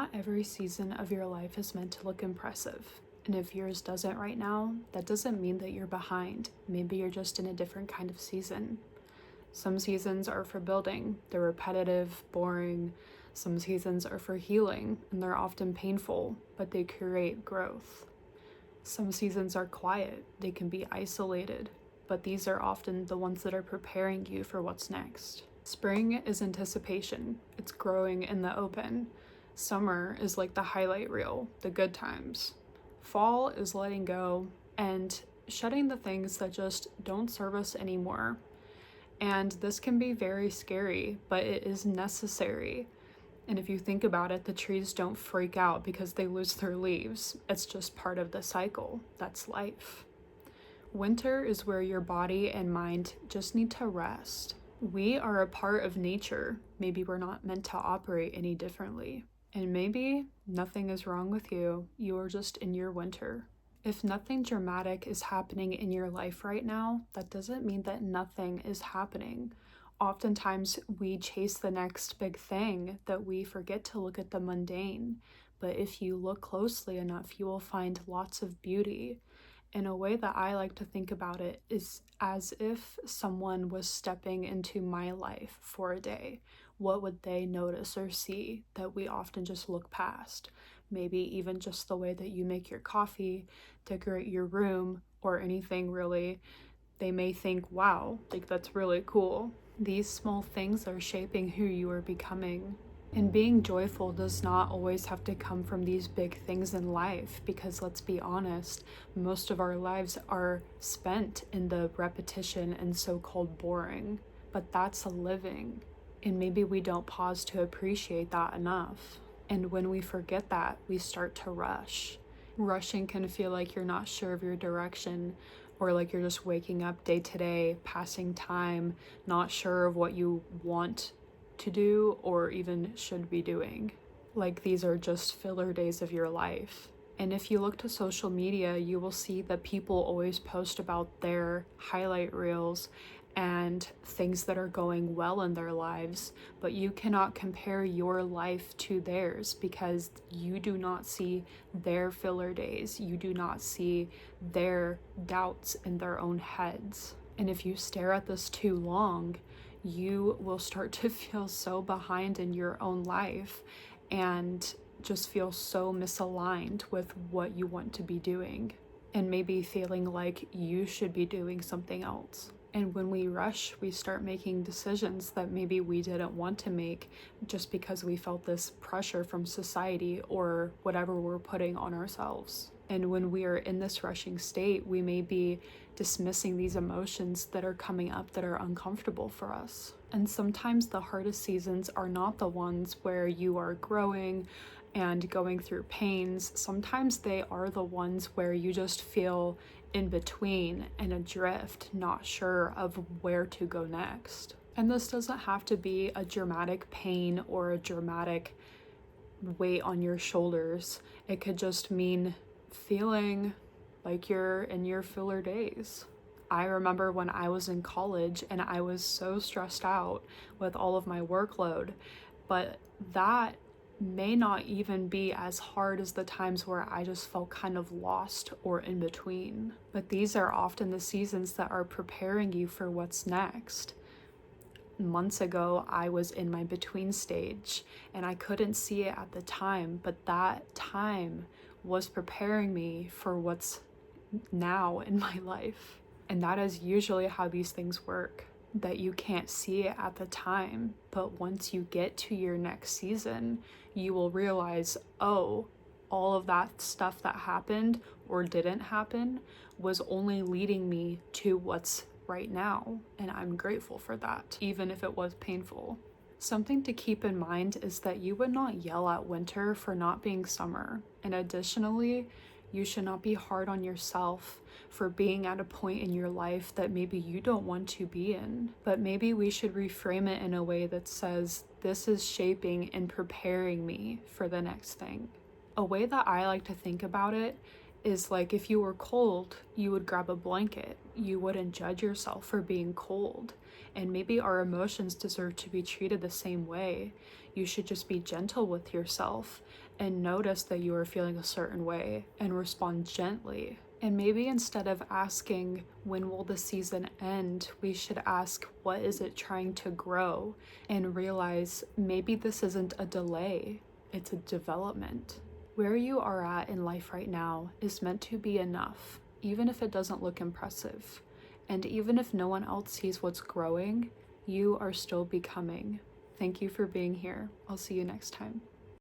Not every season of your life is meant to look impressive. And if yours doesn't right now, that doesn't mean that you're behind. Maybe you're just in a different kind of season. Some seasons are for building, they're repetitive, boring. Some seasons are for healing, and they're often painful, but they create growth. Some seasons are quiet, they can be isolated, but these are often the ones that are preparing you for what's next. Spring is anticipation, it's growing in the open. Summer is like the highlight reel, the good times. Fall is letting go and shedding the things that just don't serve us anymore. And this can be very scary, but it is necessary. And if you think about it, the trees don't freak out because they lose their leaves. It's just part of the cycle. That's life. Winter is where your body and mind just need to rest. We are a part of nature. Maybe we're not meant to operate any differently. And maybe nothing is wrong with you. You are just in your winter. If nothing dramatic is happening in your life right now, that doesn't mean that nothing is happening. Oftentimes, we chase the next big thing that we forget to look at the mundane. But if you look closely enough, you will find lots of beauty. And a way that I like to think about it is as if someone was stepping into my life for a day. What would they notice or see that we often just look past? Maybe even just the way that you make your coffee, decorate your room, or anything really. They may think, wow, like that's really cool. These small things are shaping who you are becoming. And being joyful does not always have to come from these big things in life, because let's be honest, most of our lives are spent in the repetition and so-called boring. But that's a living. And maybe we don't pause to appreciate that enough. And when we forget that, we start to rush. Rushing can feel like you're not sure of your direction, or like you're just waking up day to day, passing time, not sure of what you want to do or even should be doing. Like these are just filler days of your life. And if you look to social media, you will see that people always post about their highlight reels and things that are going well in their lives, but you cannot compare your life to theirs because you do not see their filler days. You do not see their doubts in their own heads. And if you stare at this too long, you will start to feel so behind in your own life and just feel so misaligned with what you want to be doing, and maybe feeling like you should be doing something else. And when we rush, we start making decisions that maybe we didn't want to make just because we felt this pressure from society or whatever we're putting on ourselves. And when we are in this rushing state, we may be dismissing these emotions that are coming up that are uncomfortable for us. And sometimes the hardest seasons are not the ones where you are growing and going through pains. Sometimes they are the ones where you just feel in between and adrift, not sure of where to go next. And this doesn't have to be a dramatic pain or a dramatic weight on your shoulders. It could just mean feeling like you're in your filler days. I remember when I was in college and I was so stressed out with all of my workload, but that may not even be as hard as the times where I just felt kind of lost or in between. But these are often the seasons that are preparing you for what's next. Months ago, I was in my between stage and I couldn't see it at the time, but that time was preparing me for what's now in my life. And that is usually how these things work, that you can't see it at the time, but once you get to your next season, you will realize, oh, all of that stuff that happened or didn't happen was only leading me to what's right now, and I'm grateful for that, even if it was painful. Something to keep in mind is that you would not yell at winter for not being summer, and additionally, you should not be hard on yourself for being at a point in your life that maybe you don't want to be in. But maybe we should reframe it in a way that says, this is shaping and preparing me for the next thing. A way that I like to think about it is like if you were cold, you would grab a blanket. You wouldn't judge yourself for being cold. And maybe our emotions deserve to be treated the same way. You should just be gentle with yourself and notice that you are feeling a certain way and respond gently. And maybe instead of asking, when will the season end, we should ask, what is it trying to grow? And realize maybe this isn't a delay, it's a development. Where you are at in life right now is meant to be enough, even if it doesn't look impressive. And even if no one else sees what's growing, you are still becoming. Thank you for being here. I'll see you next time.